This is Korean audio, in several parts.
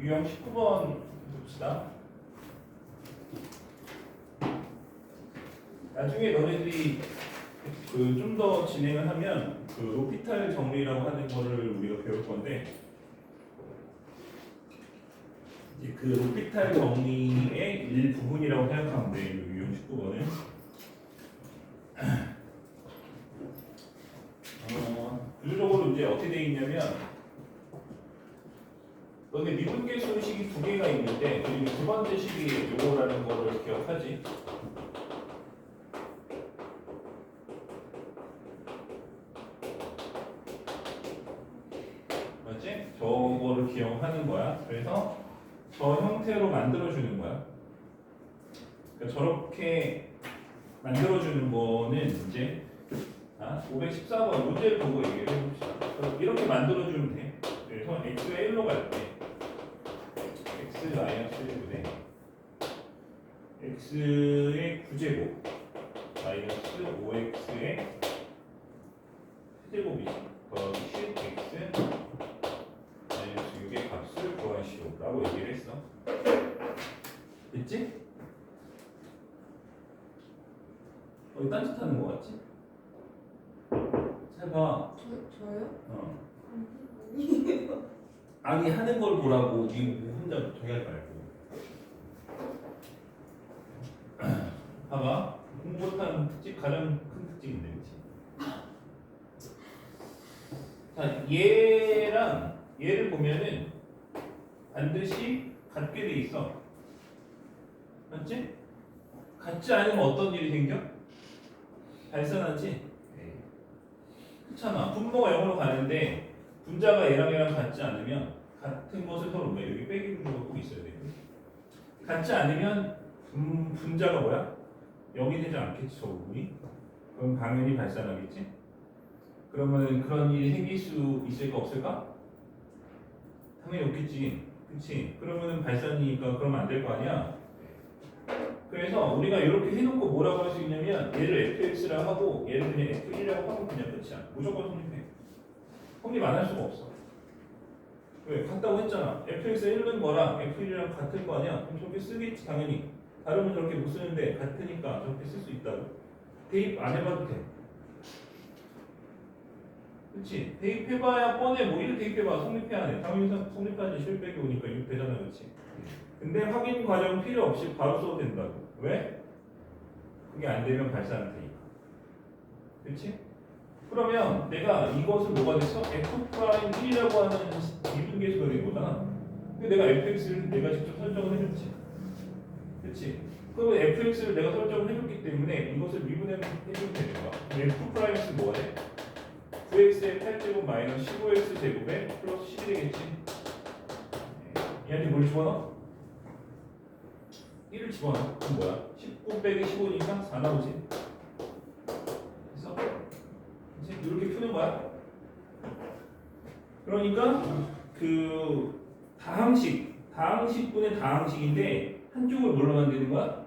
유형 19번 봅시다. 나중에 너네들이 그 좀 더 진행을 하면 그 로피탈 정리라고 하는 거를 우리가 배울 건데, 이제 그 로피탈 정리의 일부분이라고 생각하면 돼. 유형 19번은 구조적으로 이제 어떻게 되어 있냐면, 너네 미분계수 식이 두 개가 있는데, 그리고 두 번째 식이 요거라는 거를 기억하지? 맞지? 저거를 기억하는 거야. 그래서 저 형태로 만들어주는 거야. 그러니까 저렇게 만들어주는 거는 이제 514번 문제를 보고 얘기를 해봅시다. 이렇게 만들어주면 돼. 그래서 x가 1로 갈 때 x-1분의 x의 9제곱 마이너스 5x의 세제곱이지. 더하기 10x 마이너스 6의 값을 구하시오 라고 얘기를 했어. 됐지? 딴짓 하는 거 같지? 해봐. 저요? 아니 하는 걸 보라고. 니 혼자 저기 하지 말고. 봐봐. 공부 못하는 특집 가장 큰 특징인데, 그치? 자, 얘랑 얘를 보면은 반드시 같게 돼 있어. 맞지? 같지 않으면 어떤 일이 생겨? 발산하지? 그렇잖아. 분모가 0으로 가는데 분자가 얘랑 같지 않으면 같은 것을 서로 뭐 여기 빼기 분모가 꼭 있어야 돼. 같지 않으면 분자가 뭐야? 0이 되지 않겠지, 저 부분이. 그럼 당연히 발산하겠지? 그러면 그런 일이 생길 수 있을까 없을까? 당연히 없겠지. 그치? 그러면 발산이니까 그러면 안 될 거 아니야? 그래서 우리가 이렇게 해놓고 뭐라고 할 수 있냐면, 얘를 fx라고 하고 얘를 그냥 f1이라고 하면 그냥 끝이야. 무조건 성립해. 성립 안 할 수가 없어. 왜? 같다고 했잖아. fx가 1은 거랑 f1이랑 같을 거 아니야? 그럼 저렇게 쓰겠지 당연히. 다르면 저렇게 못 쓰는데 같으니까 저렇게 쓸 수 있다고. 대입 안 해봐도 돼. 그치? 대입해봐야 뻔해. 뭐 1 대입해봐. 성립해야 돼. 당연히 성립하지. 실백이 오니까 6 되잖아. 그치? 근데 확인 과정 필요 없이 바로 써도 된다고. 왜? 그게 안 되면 발산할 테니까. 그치? 그러면 내가 이것을 뭐가 됐어? f'1이라고 하는 미분계수가 된 거잖아. 근데 내가 fx를 내가 직접 설정을 해줬지. 그치? 그러면 fx를 내가 설정을 해줬기 때문에 이것을 미분해주면 되는 거야. f''은 뭐가 돼? 9x의 8제곱 마이너스 15x 제곱에 플러스 10이 되겠지. 얘한테 뭘 집어넣어? 1을 집어넣어. 그럼 뭐야? 19 빼기 15니까 4 나오지. 그래서 이제 이렇게 푸는 거야. 그러니까 그 다항식분의 다항식인데 한쪽을 뭘로 만드는 거야?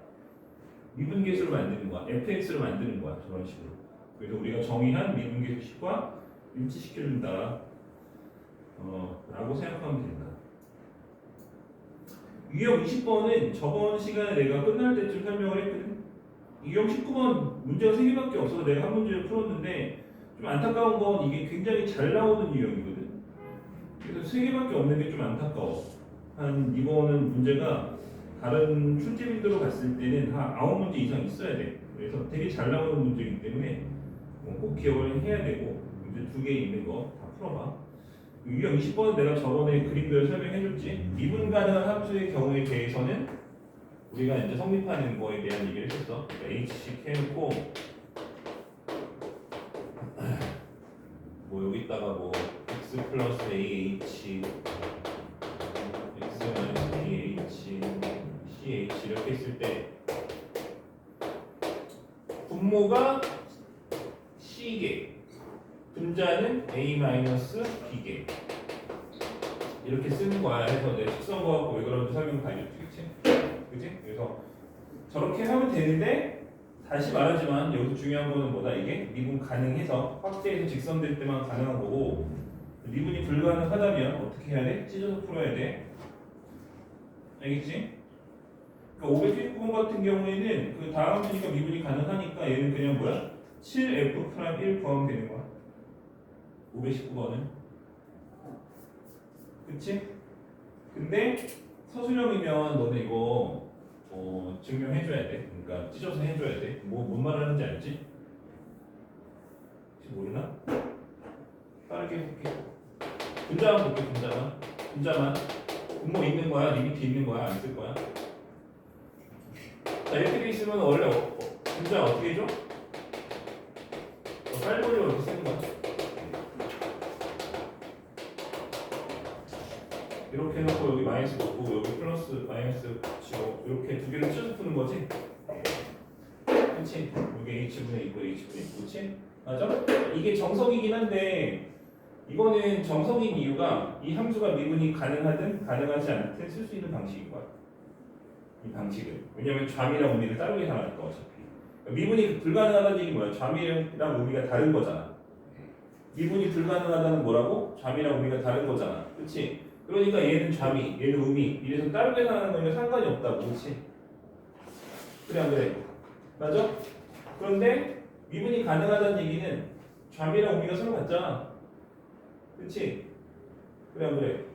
미분계수로 만드는 거야. fx로 만드는 거야. 저런 식으로. 그래서 우리가 정의한 미분계수식과 일치시켜준다. 라고 생각하면 된다. 유형 20번은 저번 시간에 내가 끝날 때쯤 설명을 했거든. 유형 19번 문제가 3개밖에 없어서 내가 한 문제를 풀었는데, 좀 안타까운 건 이게 굉장히 잘 나오는 유형이거든. 그래서 3개밖에 없는 게 좀 안타까워. 이거는 문제가 다른 출제민들로 봤을 때는 한 9문제 이상 있어야 돼. 그래서 되게 잘 나오는 문제이기 때문에 꼭 기억을 해야 되고, 문제 2개 있는 거 다 풀어봐. 유형 20번은 내가 저번에 그림별 설명해줬지. 미분 가능한 함수의 경우에 대해서는 우리가 이제 성립하는 거에 대한 얘기를 했었어. 그러니까 h식 해놓고 뭐 여기다가 뭐 x 플러스 ah, x 마이너스 bh, ch 이렇게 했을 때 분모가 c개, 분자는 a-b개 이렇게 쓰는 거야. 해서 내 특성과 갖고 왜 그런지 설명 다 해줬지. 그치? 그래서 저렇게 하면 되는데, 다시 말하지만 여기서 중요한 거는 뭐다? 이게 미분 가능해서 확대해서 직선될 때만 가능한 거고, 미분이 불가능하다면 어떻게 해야 돼? 찢어서 풀어야 돼. 알겠지? 그러니까 519번 같은 경우에는 그 다음 수니까 미분이 가능하니까 얘는 그냥 뭐야? 7f'1 구하면 되는 거야. 519번은. 그치? 근데 서술형이면 너는 이거 증명해줘야 돼. 그러니까 찢어서 해줘야 돼. 뭔 말하는지 알지? 혹시 모르나? 빠르게 해볼게. 분자만 볼게. 분자만. 분모 있는 거야? 리미트 있는 거야? 안 쓸 거야? 자, 이렇게 돼 있으면 원래 분자 어떻게 해줘? 빨리빨리 어떻게 쓰는 거야? 이렇게 해놓고 여기 마이너스 넣고 여기 플러스 마이너스 붙이고 이렇게 두 개를 찢어서 푸는 거지? 그치? 여기 h분의 2고 h분의 2 그치? 맞아? 이게 정석이긴 한데 이거는 정석인 이유가 이 함수가 미분이 가능하든 가능하지 않든 쓸 수 있는 방식인 거야. 이 방식은. 왜냐면 좌미랑 우미를 따로 계산하니까 어차피. 미분이 불가능하다는 얘기 뭐야? 좌미랑 우미가 다른 거잖아. 미분이 불가능하다는 뭐라고? 좌미랑 우미가 다른 거잖아. 그치? 그러니까 얘는 좌미, 얘는 우미 이래서 따로 계산하는 거니까 상관이 없다고. 그치? 그래 안 그래? 맞아? 그런데 미분이 가능하다는 얘기는 좌미랑 우미가 서로 같잖아. 그치? 그래 안 그래?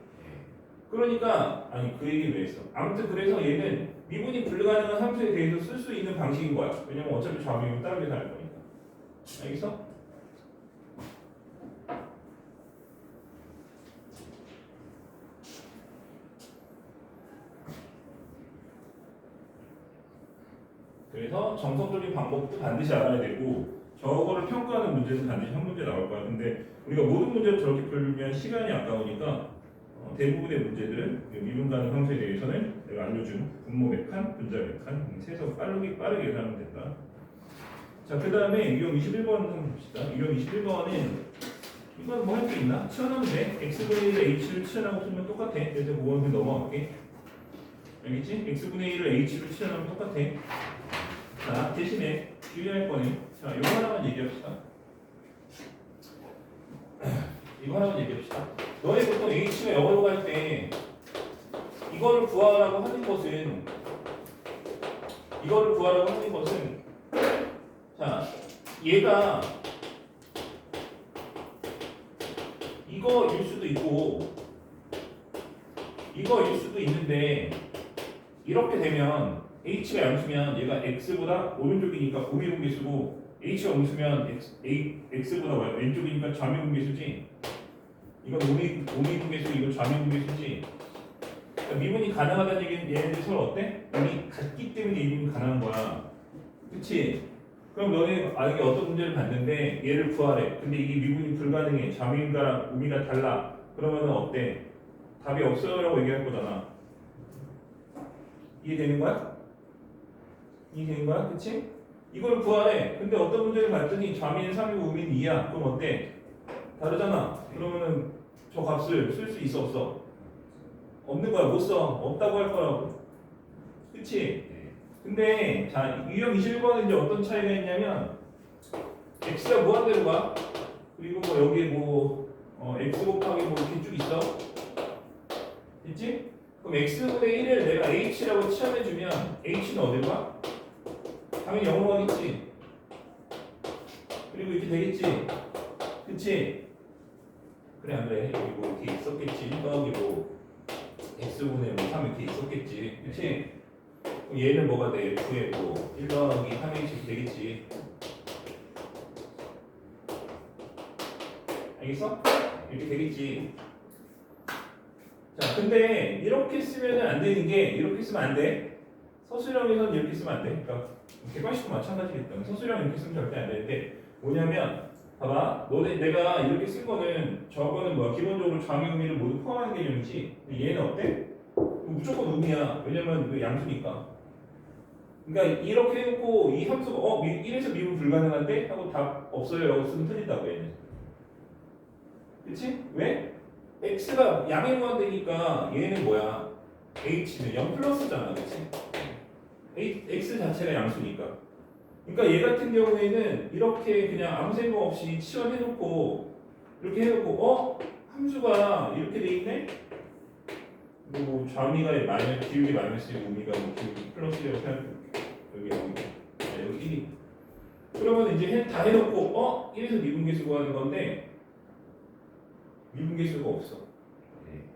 그러니까 아니 그 얘기를 왜 했어? 아무튼 그래서 얘는 미분이 불가능한 함수에 대해서 쓸 수 있는 방식인 거야. 왜냐면 어차피 좌미는 따로 계산할 거니까. 알겠어? 그래서 정석적인 방법도 반드시 알아야 되고 저거를 평가하는 문제는 반드시 한 문제 나올 거야. 근데 우리가 모든 문제를 저렇게 풀면 시간이 아까우니까 대부분의 문제들은 미분 가능 함수에 대해서는 내가 알려준 분모 몇 칸, 분자 몇 칸, 세서 빠르게 계산하면 된다. 자, 그 다음에 유형 21번 한번 봅시다. 유형 21번은 이건 뭐 할 게 있나? 치환하면 돼. x분의 1을 h를 치환하고 풀면 똑같아. 그래서 그거는 넘어갈게. 알겠지? x분의 1을 h를 치환하면 똑같아. 자, 대신에 주의할 거는 자, 이거 하나만 얘기합시다. 이거 하나만 얘기합시다. 너네 보통 h가 영어로 갈 때 이거를 구하라고 하는 것은 자, 얘가 이거일 수도 있고 이거일 수도 있는데 이렇게 되면 h가 양수면 얘가 x보다 오른쪽이니까 우미분계수고 h가 음수면 x보다 왼쪽이니까 좌미분계수지. 이건 우미분계수 이거 좌미분계수지. 그러니까 미분이 가능하다는 얘기는 얘네들 서로 어때? 우리 같기 때문에 미분이 가능한 거야. 그치? 그럼 너네 만약에 어떤 문제를 봤는데 얘를 구하래. 근데 이게 미분이 불가능해. 좌미가 우미가 달라. 그러면은 어때? 답이 없어요라고 얘기할 거잖아. 이해되는 거야? 이해되는 거야? 그치? 이걸 구하래. 근데 어떤 문제를 봤더니 좌미는 3이고 우미는 2야. 그럼 어때? 다르잖아. 그러면은 저 값을 쓸 수 있어 없어? 없는 거야. 못 써. 없다고 할 거라고. 그치? 근데 자 유형 21번은 이제 어떤 차이가 있냐면 x가 무한대로 가. 그리고 뭐 여기에 x 곱하기 뭐 이렇게 쭉 있어. 있지? 그럼 x분의 1을 내가 h라고 치환해주면 h는 어디로 가? 당연히 0으로 가겠지. 그리고 이렇게 되겠지. 그치? 그래 안 그래? 여기 뭐 이렇게 있었겠지. 1 더하기 뭐 x분의 뭐 3 이렇게 있었겠지. 그치? 그럼 얘는 뭐가 돼? f에 뭐 1 더하기 3h이 되겠지. 알겠어? 이렇게 되겠지. 자, 근데 이렇게 쓰면은 안 되는 게 이렇게 쓰면 안 돼. 서술형에서는 이렇게 쓰면 안 돼. 그러니까 객관식도 마찬가지겠다. 서술형 이렇게 쓰면 절대 안 되는데 뭐냐면 봐봐. 내가 이렇게 쓴 거는 저거는 뭐야? 기본적으로 좌미 우미를 모두 포함하는 개념이지. 근데 얘는 어때? 무조건 우미야. 왜냐면 그 양수니까. 그러니까 이렇게 해놓고 이 함수가 1에서 미분 불가능한데? 하고 답 없어요 라고 쓰면 틀린다고 얘는. 그치? 왜? x가 양의 무한대니까 얘는 뭐야? h는 0 플러스잖아. 그치? x 자체가 양수니까. 그러니까 얘 같은 경우에는 이렇게 그냥 아무 생각 없이 치환해놓고 이렇게 해놓고 함수가 이렇게 돼 있네? 그리고 좌미가 마이너스 기울기 마이너스이고 우미가 뭐 기울기 플러스라고 생각해볼게. 여기 0이고 여기 1이. 그러면 이제 다 해놓고 1에서 미분계수 구하는 건데 미분계수가 없어.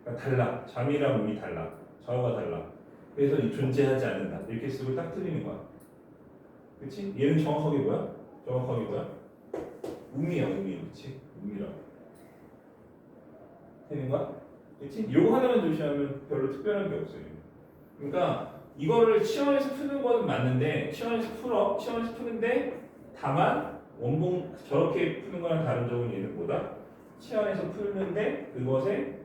그러니까 달라. 좌미랑 우미 달라. 좌우가 달라. 그래서 이 존재하지 않는다. 이렇게 쓰고 딱 틀리는 거야. 그렇지? 얘는 정확하게 뭐야? 정확하게 뭐야? 우미야 우미. 그렇지? 우미라고. 되는 거야? 그렇지? 요거 하나만 조심하면 별로 특별한 게 없어요. 그러니까 이거를 치환해서 푸는 거는 맞는데 치환해서 푸는데 다만 원본 저렇게 푸는 거랑 다른 점은 얘는 뭐다? 치환해서 풀는데 그것에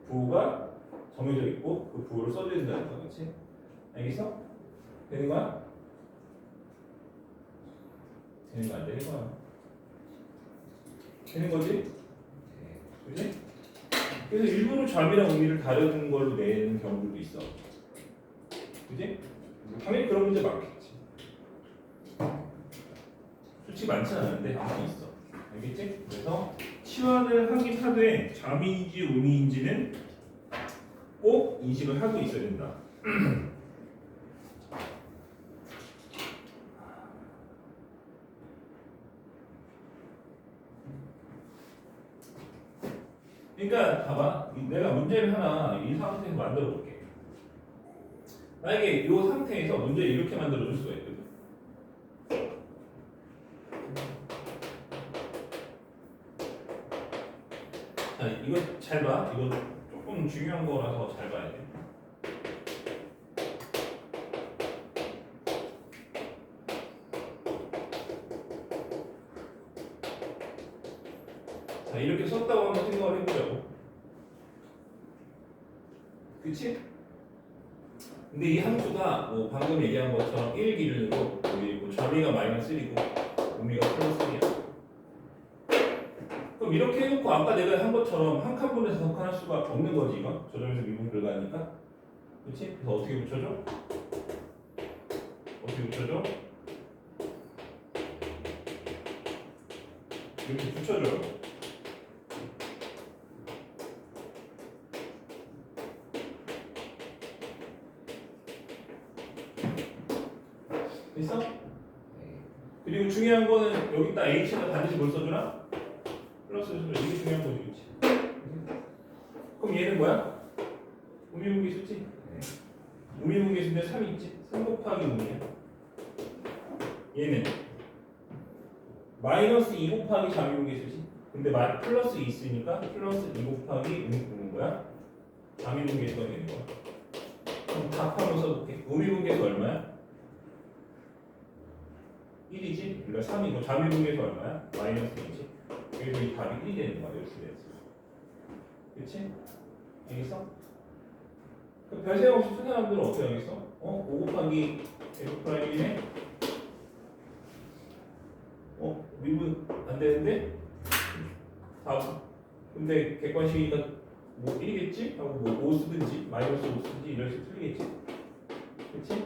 부호가 정해져 있고 그 부호를 써줘야 된다는 거. 그렇지? 알겠어? 되는 거야? 되는 거 안 되는 거야? 되는 거지? 그지? 그래서 일부러 좌미랑 우미를 다른 걸로 내는 경우도 있어. 그지? 당연히 그런 문제 많겠지. 솔직히 많지 않은데 많이 있어. 알겠지? 그래서 치환을 하긴 하되 좌미인지 우미인지는 꼭 인식을 하고 있어야 된다. 그러니까 봐봐. 내가 문제를 하나 이 상태에서 만들어 볼게. 만약에 이 상태에서 문제 이렇게 만들어 줄 수가 있거든. 자, 이거 잘 봐. 이거 조금 중요한 거라서 잘 봐야 돼. 자, 이렇게 썼다고 한번 생각을 해보자고. 그치? 근데 이 함수가 뭐 방금 얘기한 것처럼 1 기준으로 뭐 좌미가 마이너스 1이고 우미가 플러스 1이야. 그럼 이렇게 해놓고 아까 내가 한 것처럼 한 칸분에서 한 칸 할 수가 없는 거지 이거? 저 점에서 미분 불가니까. 그치? 그래서 어떻게 붙여줘? 어떻게 붙여줘? 이렇게 붙여줘요. 됐어? 그리고 중요한 거는 여기다 h가 반드시 뭘 써주나? 플러스를 써줘. 이게 중요한 거지, 그렇지? 그럼 얘는 뭐야? 우미분계수지? 우미분계수인데 3이 있지? 3 곱하기 우미야. 얘는 마이너스 2 곱하기 좌미분계수지? 근데 플러스 2 있으니까 플러스 2 곱하기 우미분계수는 뭐야? 좌미분계수가 되는 거야. 그럼 답하면 써볼게. 우미분계수 얼마야? 1이지? 그러니까 3이고 좌미분계수 얼마야? 마이너스 2지? 그래서 이 답이 1이 되는 거야. 이렇게 됐어. 그치? 알겠어? 그 별생 없이 푼 사람들은 어떻게 하겠어? 5 곱하기 F 프라임이네? 미분 안 되는데? 답. 근데 객관식이니까 뭐 1이겠지? 하고 뭐 5 쓰든지 마이너스 5 쓰든지 이런 식으로 틀리겠지? 그치?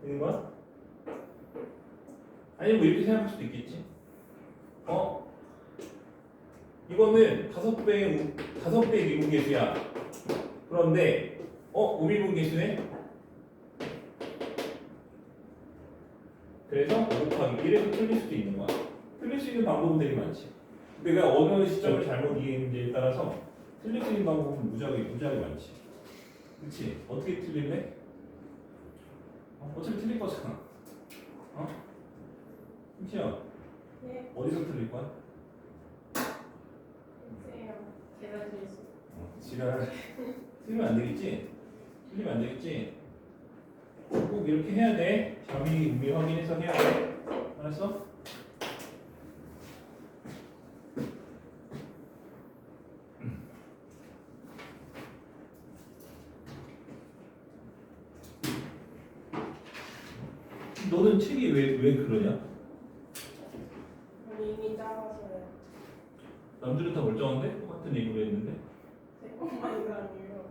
되는 거야? 아니면 뭐 이렇게 생각할 수도 있겠지. 이거는 5배의 미분계수야. 그런데 우미분계수네. 그래서 5 곱하기 1에서 틀릴 수도 있는 거야. 틀릴 수 있는 방법은 되게 많지. 내가 어느 시점을 잘못 이해했는지에 따라서 틀릴 수 있는 방법은 무지하게 많지. 그렇지? 어떻게 틀릴래? 어차피 틀릴 거잖아. 김치야, 네. 어디서 틀릴 거야? 글쎄요. 계산 실수. 지랄. 틀리면 안 되겠지? 틀리면 안 되겠지? 꼭 이렇게 해야 돼. 좌미, 우미 확인해서 해야 돼. 알았어? 너는 책이 왜 그러냐? 아니, 이미 작아서요. 남들은 다 멀쩡한데? 똑같은 얘기를 했는데? 제 것만 이거 아니에요.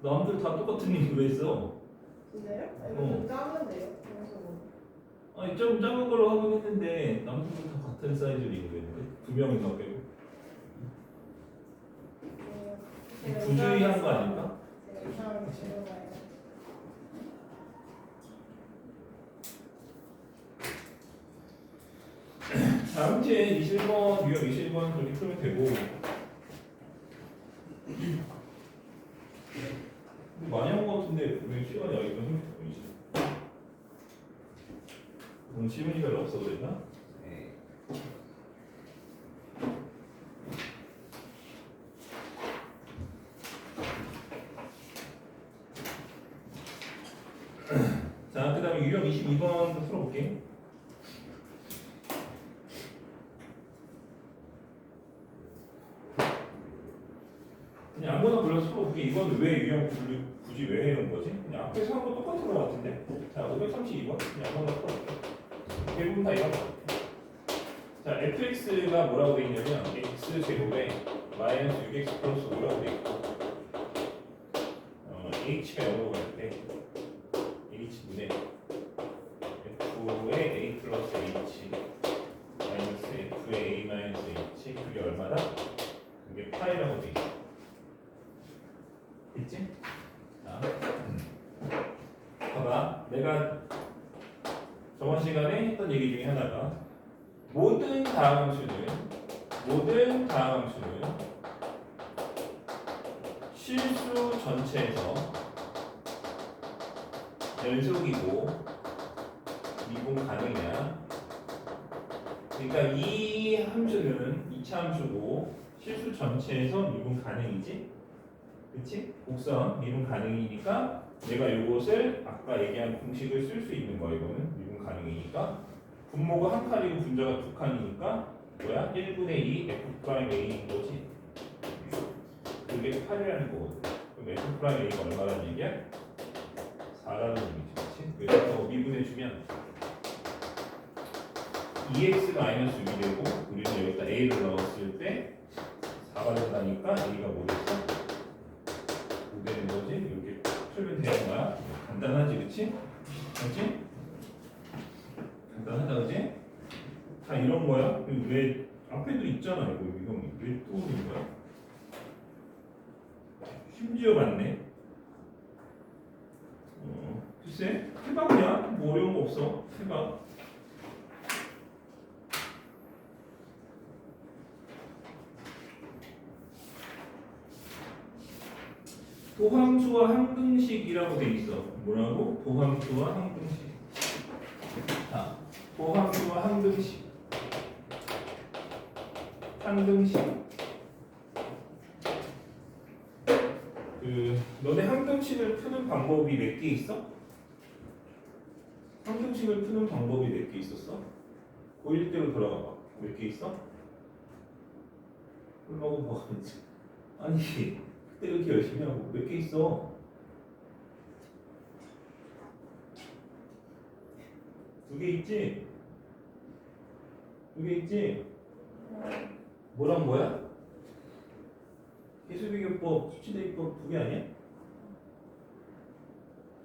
남들 다 똑같은 얘기를 했어. 진짜요? 이거 좀 작은데요? 그래서 뭐. 아니 좀 작은 걸로 하긴 했는데 남들은 다 같은 사이즈로 얘기를 했는데? 2명인가 빼고. 제가 부주의한 거 아닐까? 제가 그냥 지워봐요. 다음 주에 21번, 유형 21번 그렇게 풀면 되고. 많이 한 것 같은데 왜 시간이 여기가 보이지? 오늘 질문이 별로 없어 그랬나? 네. 자, 그 다음에 유형 22번도 풀어볼게. 그냥 아무거나 골라서 풀어볼게. 이건 왜 유형 굳이 왜 해놓은 거지? 그냥 앞에서 한 거 똑같은 거 같은데? 자, 532번. 그냥 아무거나 풀어볼게. 대부분 다 이런 거 같아. 자, fx가 뭐라고 돼 있냐면 x제곱에 마이너스 6x 플러스 5라고 돼 있고 h가 0으로 갈 때 h분의 f의 a 플러스 h 마이너스 f의 a 마이너스 h 그게 얼마다? 그게 파이라고 돼 있어. 있지? 자, 봐봐. 내가 저번 시간에 했던 얘기 중에 하나가 모든 다항함수는 실수 전체에서 연속이고 미분 가능이야. 그러니까 이 함수는 2차 함수고 실수 전체에서 미분 가능이지? 그치? 곡선 미분 가능이니까 내가 이것을 아까 얘기한 공식을 쓸 수 있는 거야. 이거는 미분 가능이니까 분모가 한 칸이고 분자가 두 칸이니까 뭐야? 1분의 2 F'A인 거지. 그게 8이라는 거거든. 그럼 F'A가 얼마라는 얘기야? 4라는 얘기지. 그치? 그래서 미분해주면 2x-6이 되고 우리는 여기다 a를 넣었을 때 4가 된다니까 a가 뭐겠어? 5 되는 거지? 이렇게 풀면 되는 거야. 간단하지, 그치? 그치? 간단하다, 그치? 다 이런 거야. 왜 앞에도 있잖아. 이거 왜 또 오는 거야? 심지어 맞네. 글쎄, 해봐 그냥. 뭐 어려운 거 없어. 해봐. 도함수와 항등식이라고 돼 있어. 뭐라고? 도함수와 항등식. 자, 도함수와 항등식. 너네 항등식을 푸는 방법이 몇 개 있어? 항등식을 푸는 방법이 몇 개 있었어? 고1 때로 돌아가 봐. 몇 개 있어? 그러고 뭐가 있지? 아니, 그때 그렇게 열심히 하고 몇 개 있어? 두 개 있지? 두 개 있지? 뭐랑 뭐야? 계수비교법, 수치대입법 두 개 아니야?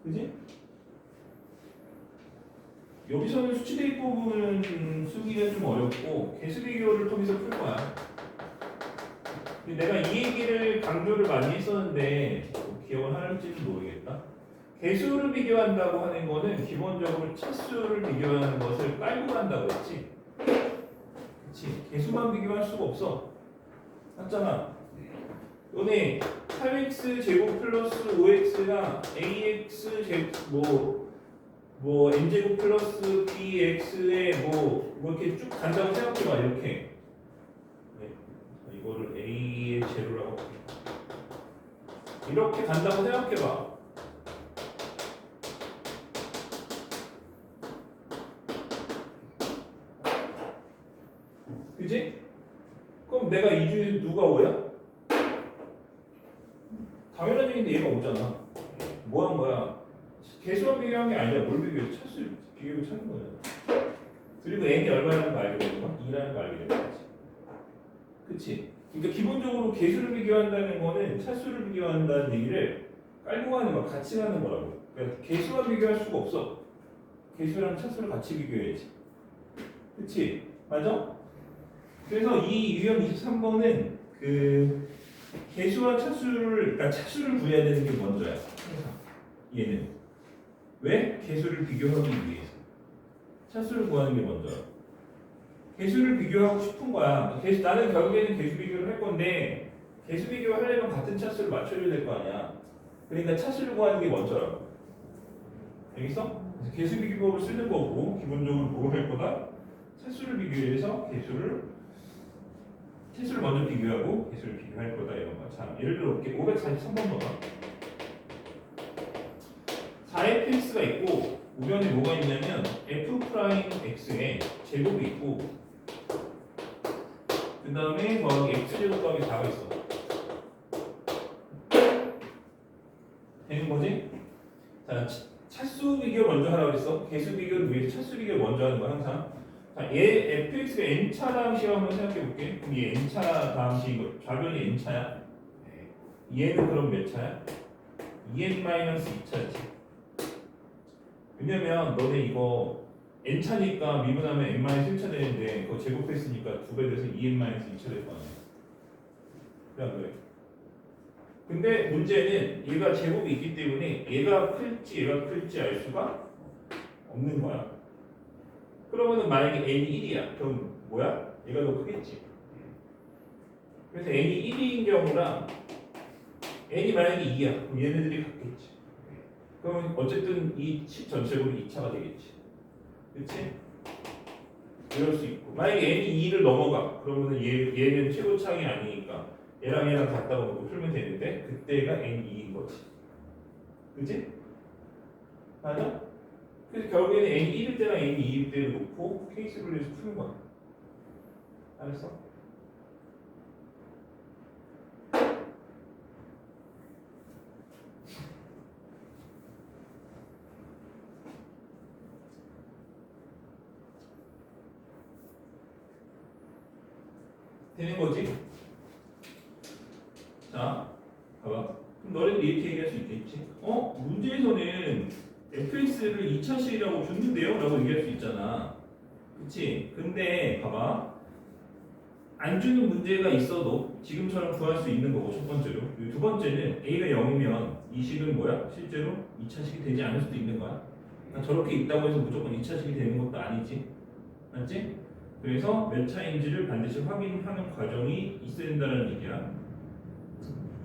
그지? 여기서는 수치대입법은 쓰기가 좀 어렵고 계수비교를 통해서 풀 거야. 근데 내가 이 얘기를 강조를 많이 했었는데 기억을 할지는 모르겠다. 개수를 비교한다고 하는 거는 기본적으로 차수를 비교하는 것을 깔고 한다고 했지. 그치? 개수만 비교할 수가 없어. 맞잖아. 너네 8x 제곱 플러스 5x가 ax 제곱 뭐 n제곱 플러스 bx에 뭐 이렇게 쭉 간다고 생각해봐. 이렇게. 네. 이거를 a의 제로라고 할게. 이렇게 간다고 생각해봐. 그지? 그럼 내가 이 중에 누가 5야? 당연한 얘기인데 얘가 5잖아. 뭐 한 거야? 개수만 비교한 게 아니라 뭘 비교해? 차수 비교를 찾는 거야. 그리고 n이 얼마라는 거 알게 되는 거야? 2라는 거 알게 되는 거지. 그치? 그러니까 기본적으로 개수를 비교한다는 거는 차수를 비교한다는 얘기를 깔고 가는 거야. 같이 가는 거라고. 그러니까 개수만 비교할 수가 없어. 개수랑 차수를 같이 비교해야지. 그치? 맞아? 그래서 이 유형 23번은 개수와 차수를, 그러니까 차수를 구해야 되는 게 먼저야. 항상. 얘는. 왜? 개수를 비교하기 위해서. 차수를 구하는 게 먼저야. 개수를 비교하고 싶은 거야. 나는 결국에는 개수 비교를 할 건데, 개수 비교를 하려면 같은 차수를 맞춰줘야 될 거 아니야. 그러니까 차수를 구하는 게 먼저라고. 알겠어? 그래서 개수 비교법을 쓰는 거고, 기본적으로 뭐 할 거다? 차수를 비교해서 차수를 먼저 비교하고 개수를 비교할 거다 이런 거. 자, 예를 들어 볼게. 543번 봐봐. 4fx가 있고 우변에 뭐가 있냐면 f'x에 제곱이 있고 그 다음에 더하기 x제곱 더하기 4가 있어. 되는 거지? 자, 차수 비교 먼저 하라고 그랬어. 개수 비교를 위해서 차수 비교를 먼저 하는 거야 항상. 자, 얘 fx가 n차 다항식이라고 한번 생각해 볼게. 그럼 얘 n차 다항식인 거. 좌변이 n차야. 얘는 그럼 몇 차야? 2n-2차지. 왜냐면 너네 이거 n차니까 미분하면 n-1차 되는데 그거 제곱했으니까 2배 돼서 2n-2차 될 거 아니야. 그래 안 그래? 근데 문제는 얘가 제곱이 있기 때문에 얘가 클지 알 수가 없는 거야. 그러면은 만약에 n이 1이야. 그럼 뭐야? 얘가 더 크겠지. 그래서 n이 1인 경우랑 n이 만약에 2야. 그럼 얘네들이 같겠지. 그러면 어쨌든 이 식 전체적으로 2차가 되겠지. 그치? 이럴 수 있고. 만약에 n이 2를 넘어가. 그러면은 얘는 최고차항이 아니니까 얘랑 같다고 놓고 풀면 되는데 그때가 n이 2인 거지. 그치? 맞아? 그래서 결국에는 n이 1일 때랑 n이 2일 때를 놓고 케이스를 해서 푸는 거야. 알았어? 되는 거지? 자, 봐봐. 그럼 너희들 이렇게 얘기할 수 있겠지? 문제에서는 fx를 2차식이라고 줬는데요? 라고 얘기할 수 있잖아. 그치? 근데 봐봐. 안 주는 문제가 있어도 지금처럼 구할 수 있는 거고 첫 번째로. 그리고 두 번째는 a가 0이면 이 식은 뭐야? 실제로 2차식이 되지 않을 수도 있는 거야. 그러니까 저렇게 있다고 해서 무조건 2차식이 되는 것도 아니지. 맞지? 그래서 몇 차인지를 반드시 확인하는 과정이 있어야 된다는 얘기야.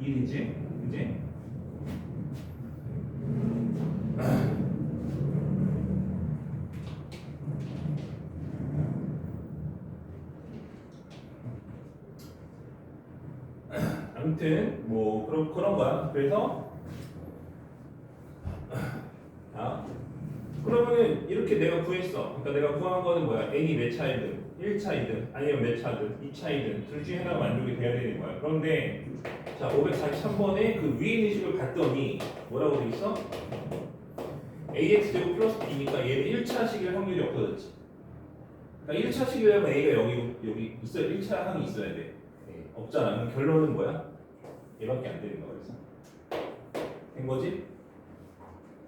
이해되지? 그지? 아무튼 뭐 그런 거야. 그래서 그러면은 이렇게 내가 구했어. 그러니까 내가 구한 거는 뭐야? n이 몇 차이든 1차이든 아니면 몇 차든 2차이든 둘 중에 하나 만족이 돼야 되는 거야. 그런데 자 543번에 그 위에 있는 식을 봤더니 뭐라고 돼 있어? ax제곱 플러스 b니까 얘는 1차식일 확률이 없어졌지. 그러니까 1차식이라면 a가 여기 있어야 1차 항이 있어야 돼. 없잖아. 그럼 결론은 뭐야? 얘밖에 안 되는 거야. 그래서 된 거지?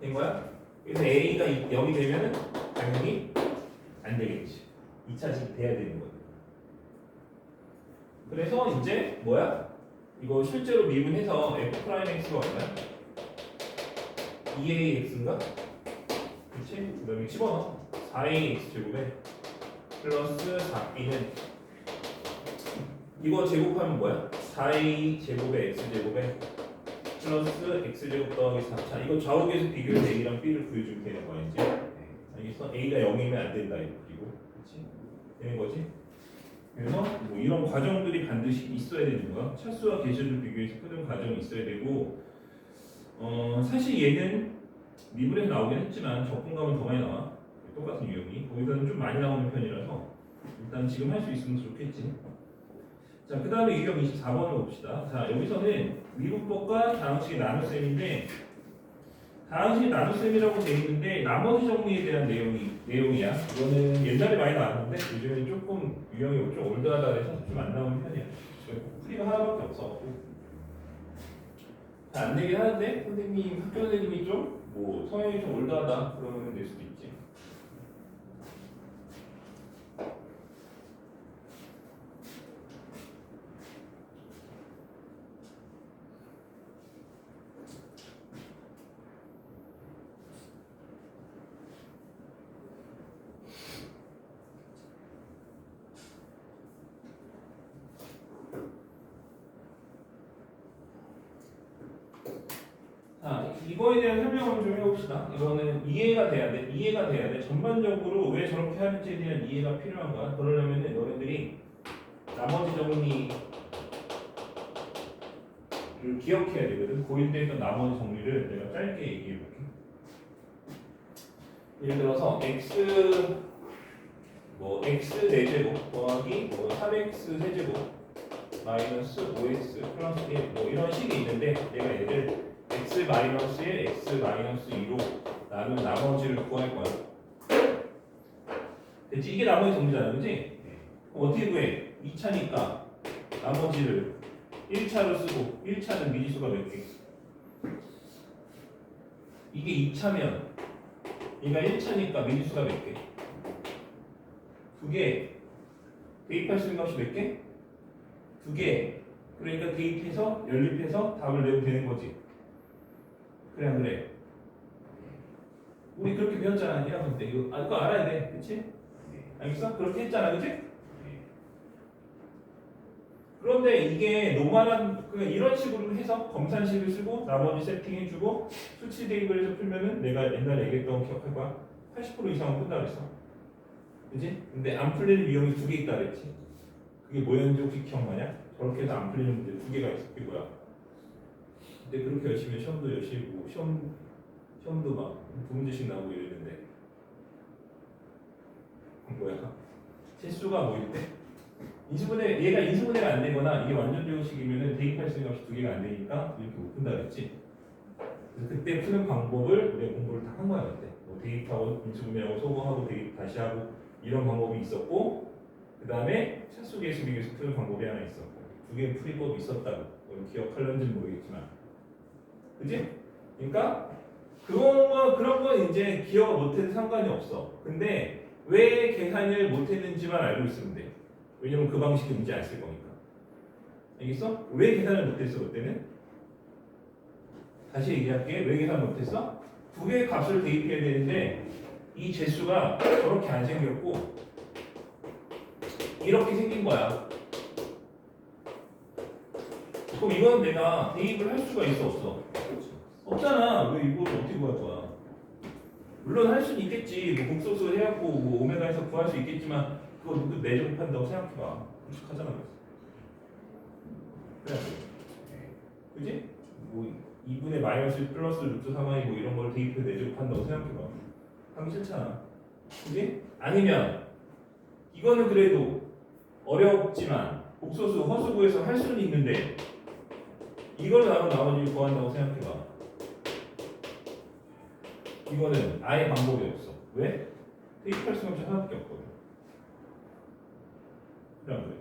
된 거야? 그래서 a가 0이 되면은 당연히 안 되겠지. 2차식 돼야 되는 거야. 그래서 이제 뭐야? 이거 실제로 미분해서 f'x가 얼마야? 2ax인가? 그치? 그 다음에 집어넣어. 4ax 제곱에 플러스 4b는 이거 제곱하면 뭐야? 4a 제곱에 x 제곱에 플러스 x 제곱 더하기 4차. 이거 좌우계수 비교해서 a랑 b를 구해주면 되는 거야 이제. 알겠어? a가 0이면 안 된다 이거 그리고 그렇지? 되는 거지? 그래서 뭐 이런 과정들이 반드시 있어야 되는 거야. 차수와 개수를 비교해서 푸는 과정이 있어야 되고 사실 얘는 미분에서 나오긴 했지만 적분감은 더 많이 나와. 똑같은 유형이 거기서는 좀 많이 나오는 편이라서 일단 지금 할 수 있으면 좋겠지. 자, 그 다음에 유형 24번을 봅시다. 자, 여기서는 미분법과 다항식의 나눗셈인데 다항식의 나눗셈이라고 되어 있는데 나머지 정리에 대한 내용이야. 이거는 옛날에 많이 나왔는데 요즘엔 조금 유형이 좀 올드하다 해서 좀 안 나오는 편이야. 풀이가 하나밖에 없어갖고 잘 안 되긴 하는데 학교 선생님이 좀 뭐 성향이 좀 올드하다 그러면 될 수도 있지. 이거에 대한 설명을 좀 해봅시다. 이거는 이해가 돼야 돼. 이해가 돼야 돼. 전반적으로 왜 저렇게 하는지에 대한 이해가 필요한 거야. 그러려면은 너네들이 나머지 정리를 기억해야 되거든. 고1 때 했던 나머지 정리를 내가 짧게 얘기해 볼게. 예를 들어서 x 4제곱 더하기 3x 세제곱 마이너스 5x 플러스 1 이런 식이 있는데 내가 얘를 x 마이너스 1, x 마이너스 2로 나눈 나머지를 구할 거야. 됐지? 이게 나머지 정리잖아, 그렇지? 그럼 어떻게 구해? 2차니까 나머지를 1차로 쓰고 1차는 미지수가 몇 개? 이게 2차면 얘가 1차니까 미지수가 몇 개? 2개. 대입할 수 있는 값이 몇 개? 2개. 그러니까 대입해서 연립해서 답을 내면 되는 거지. 그래 안 그래? 우리 그렇게 배웠잖아 1학년 때. 이거 알아야 돼. 그치? 알겠어? 그렇게 했잖아, 그치? 그런데 이게 노멀한 그냥 이런 식으로 해서 검산식을 쓰고 나머지 세팅해주고 수치 대입을 해서 풀면은 내가 옛날에 얘기했던 거 기억할 거야. 80% 이상은 푼다 그랬어. 그치? 근데 안 풀리는 유형이 2개 있다 그랬지. 그게 뭐였는지 혹시 기억나냐? 저렇게 해서 안 풀리는 문제 2개가 있어. 그게 뭐야? 근데 그렇게 열심히 해. 시험도 열심히 보고 시험도 막 2문제씩 나오고 이랬는데 뭐야? 실수가 뭐일 때? 얘가 인수분해가 안 되거나 이게 완전 제곱식이면은 대입할 수 있는 값이 2개가 안 되니까 이렇게 못 푼다 그랬지. 그래서 그때 푸는 방법을 우리가 공부를 다 한 거야 그때. 뭐 대입하고 인수분해하고 소거하고 대입 다시 하고 이런 방법이 있었고 그 다음에 차수 계수 비교해서 푸는 방법이 하나 있었고 2개 풀이법이 있었다고. 기억할런지는 모르겠지만, 그지? 그러니까 그런 건 이제 기억 못해도 상관이 없어. 근데 왜 계산을 못했는지만 알고 있으면 돼. 왜냐면 그 방식이 문제 안 쓸 거니까. 알겠어? 왜 계산을 못했어 그때는? 다시 얘기할게. 왜 계산 못했어? 2개의 값을 대입해야 되는데 이 재수가 저렇게 안 생겼고 이렇게 생긴 거야. 그럼 이건 내가 대입을 할 수가 있어 없어? 없잖아. 왜 이걸 어떻게 구할 거야? 물론 할 수는 있겠지. 뭐 곡소수 해갖고 뭐 오메가에서 구할 수 있겠지만 그거 누구 내접한다고 생각해봐. 솔직하잖아. 그래. 그지? 뭐 2분의 마이너스 플러스 루트 3i 뭐 이런 걸 대입해 내접한다고 생각해봐. 하기 싫잖아. 그지? 아니면 이거는 그래도 어렵지만 곡소수 허수 구해서 할 수는 있는데 이걸로 나머지를 구한다고 생각해봐. 이거는 아예 방법이 없어. 왜? 대입할 수 없이 하나밖에 없거든. 그래 안 그래?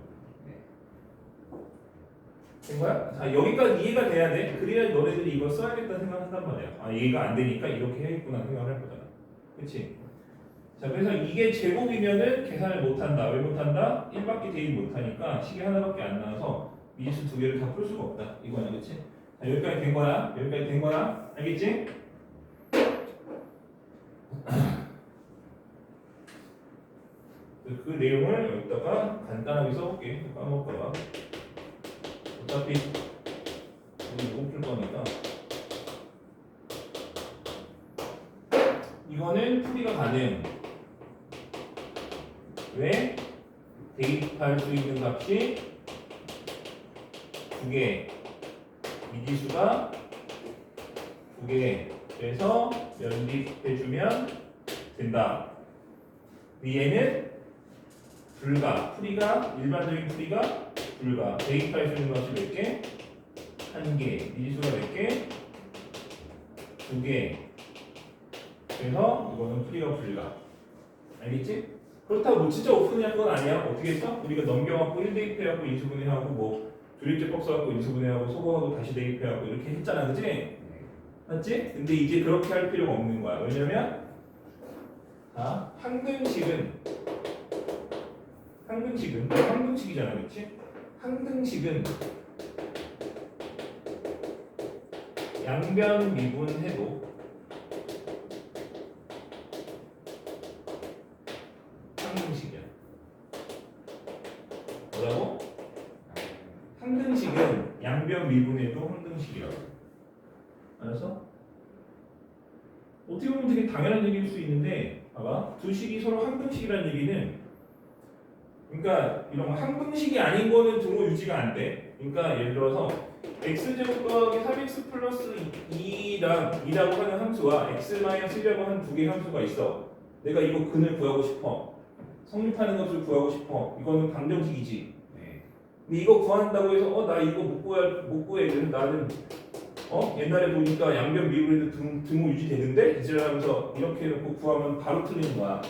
된 거야? 자, 여기까지 이해가 돼야 돼. 그래야 너네들이 이걸 써야겠다 생각한단 말이야. 아, 이해가 안 되니까 이렇게 해야겠구나 생각을 할 거잖아. 그치? 자, 그래서 이게 제곱이면은 계산을 못한다. 왜 못한다? 1바퀴 대입 못하니까 식이 하나밖에 안 나와서 미지수 2개를 다 풀 수가 없다. 이거는 그치? 자, 여기까지 된 거야. 여기까지 된 거야. 알겠지? 그 내용을 여기다가 간단하게 써볼게. 까먹을까봐. 어차피 우리 이거 풀 거니까. 이거는 풀이가 가능. 왜? 대입할 수 있는 값이 2개, 미지수가 2개. 그래서 연립해주면 된다. 얘는 불가. 풀이가 일반적인 풀이가 불가. 대입할 수 있는 값이 몇 개? 1개. 미지수가 몇 개? 2개. 그래서 이거는 풀이가 불가. 알겠지? 그렇다고 뭐 진짜 오픈이한 건 아니야. 어떻게 했어? 우리가 넘겨갖고 1 대입해갖고 인수분해하고 뭐 조립제 박스 갖고 인수분해하고 소거하고 다시 대입해갖고 이렇게 했잖아, 그치? 맞지? 근데 이제 그렇게 할 필요가 없는 거야. 왜냐면 항등식이잖아, 그치? 항등식은 양변 미분해도 항등식이야. 뭐라고? 항등식은 양변 미분해도 항등식이라고. 알았어? 어떻게 보면 되게 당연한 얘기일 수 있는데 봐봐 두 식이 서로 항등식이라는 얘기는 그러니까 이런 항등식이 아닌 거는 등호 유지가 안 돼. 그러니까 예를 들어서 x제곱 더하기 3x 플러스 2라고 하는 함수와 x 마이너스 1이라고 하는 두 개의 함수가 있어. 내가 이거 근을 구하고 싶어. 성립하는 것을 구하고 싶어. 이거는 방정식이지. 네. 근데 이거 구한다고 해서 나 이거 못 구해. 나는 옛날에 보니까 양변 미분에도 등호 유지되는데 이지라면서 이렇게 해놓고 구하면 바로 틀리는 거야.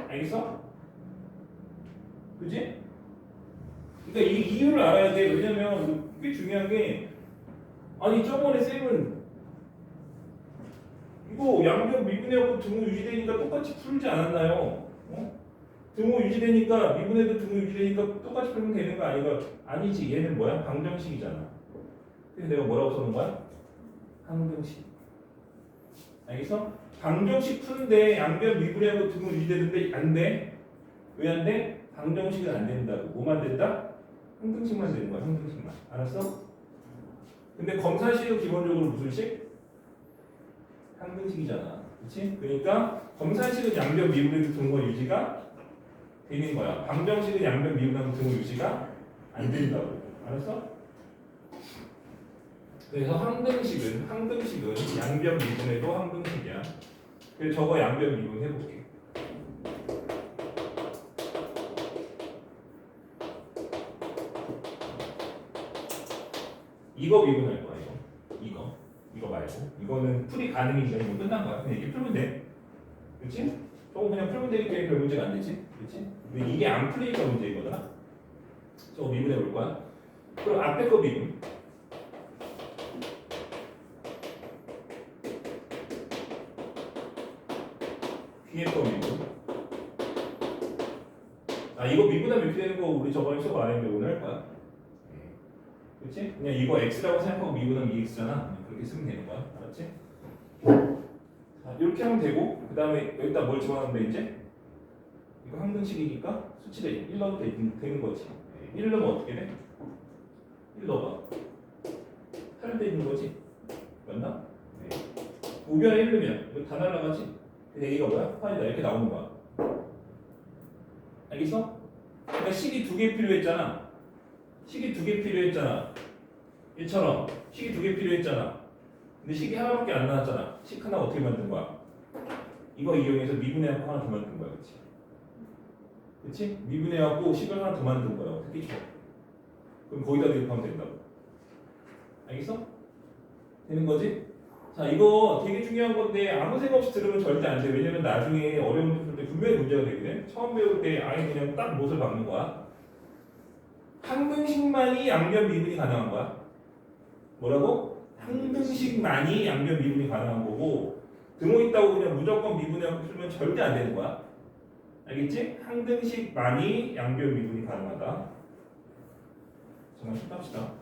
알겠어? 그지? 그러니까 이 이유를 알아야 돼. 왜냐면 꽤 중요한 게 아니 저번에 쌤은 이거 양변 미분해하고 등호 유지되니까 똑같이 풀지 않았나요? 등호 유지되니까 미분해도 등호 유지되니까 똑같이 풀면 되는 거 아니가? 아니지. 얘는 뭐야? 방정식이잖아. 그래서 내가 뭐라고 써놓은 거야? 항등식. 알겠어? 방정식 푸는데 양변 미분해하고 등호 유지되는데 안 돼. 왜 안 돼? 방정식은 안 된다고. 뭐만 된다? 항등식만 되는 거야. 항등식만. 알았어? 근데 검사식은 기본적으로 무슨 식? 항등식이잖아. 그렇지? 그러니까 검사식은 양변 미분해도 등호 유지가 되는 거야. 방정식은 양변 미분하면 등호 유지가 안 된다고. 알았어? 그래서 항등식은 양변 미분해도 항등식이야. 그래서 저거 양변 미분 해볼게. 이거 미분할 거야. 이거 말고 이거는 풀이 가능이니까 이거 끝난 거야. 그냥 이렇게 풀면 돼. 그렇지? 저거 그냥 풀면 되니까 별 문제가 안 되지. 그렇지? 근데 이게 안 풀리니까 문제 이거잖아. 저거 미분해 볼 거야. 그럼 앞에 거 미분. 뒤에 거 미분. 이거 미분하면 이렇게 되는 거 우리 저번에 수업 안 했는데 오늘 할 거야. 그렇지? 그냥 이거 x라고 생각하고 미분하면 2x잖아. 그렇게 쓰면 되는 거야. 알았지? 자, 이렇게 하면 되고 그 다음에 여기다 뭘 집어넣으면 돼 이제? 이거 항등식이니까 수치대 1 넣어도 되는 거지. 1 넣으면 어떻게 돼? 1 넣어봐. 8 돼 있는 거지? 맞나? 네. 우변에 1 넣으면 이거 다 날라가지? 근데 얘가 뭐야? 파이다 이렇게 나오는 거야. 알겠어? 그러니까 식이 두 개 필요했잖아. 식이 두 개 필요했잖아. 얘처럼 식이 두 개 필요했잖아. 근데 식이 하나밖에 안 나왔잖아. 식 하나 어떻게 만든 거야? 이거 이용해서 미분해갖고 하나 더 만든 거야, 그렇지? 그렇지? 미분해갖고 식을 하나 더 만든 거야. 어떻게 줘? 그럼 거기다 대입하면 된다고. 알겠어? 되는 거지? 자, 이거 되게 중요한 건데 아무 생각 없이 들으면 절대 안 돼. 왜냐면 나중에 어려운 문제 풀 때 분명히 문제가 되거든. 처음 배울 때 아예 그냥 딱 못을 박는 거야. 항등식만이 양변 미분이 가능한 거야. 뭐라고? 항등식만이 양변 미분이 가능한 거고 등호 있다고 그냥 무조건 미분해갖고 풀면 절대 안 되는 거야. 알겠지? 항등식만이 양변 미분이 가능하다. 정말 쉽답시다.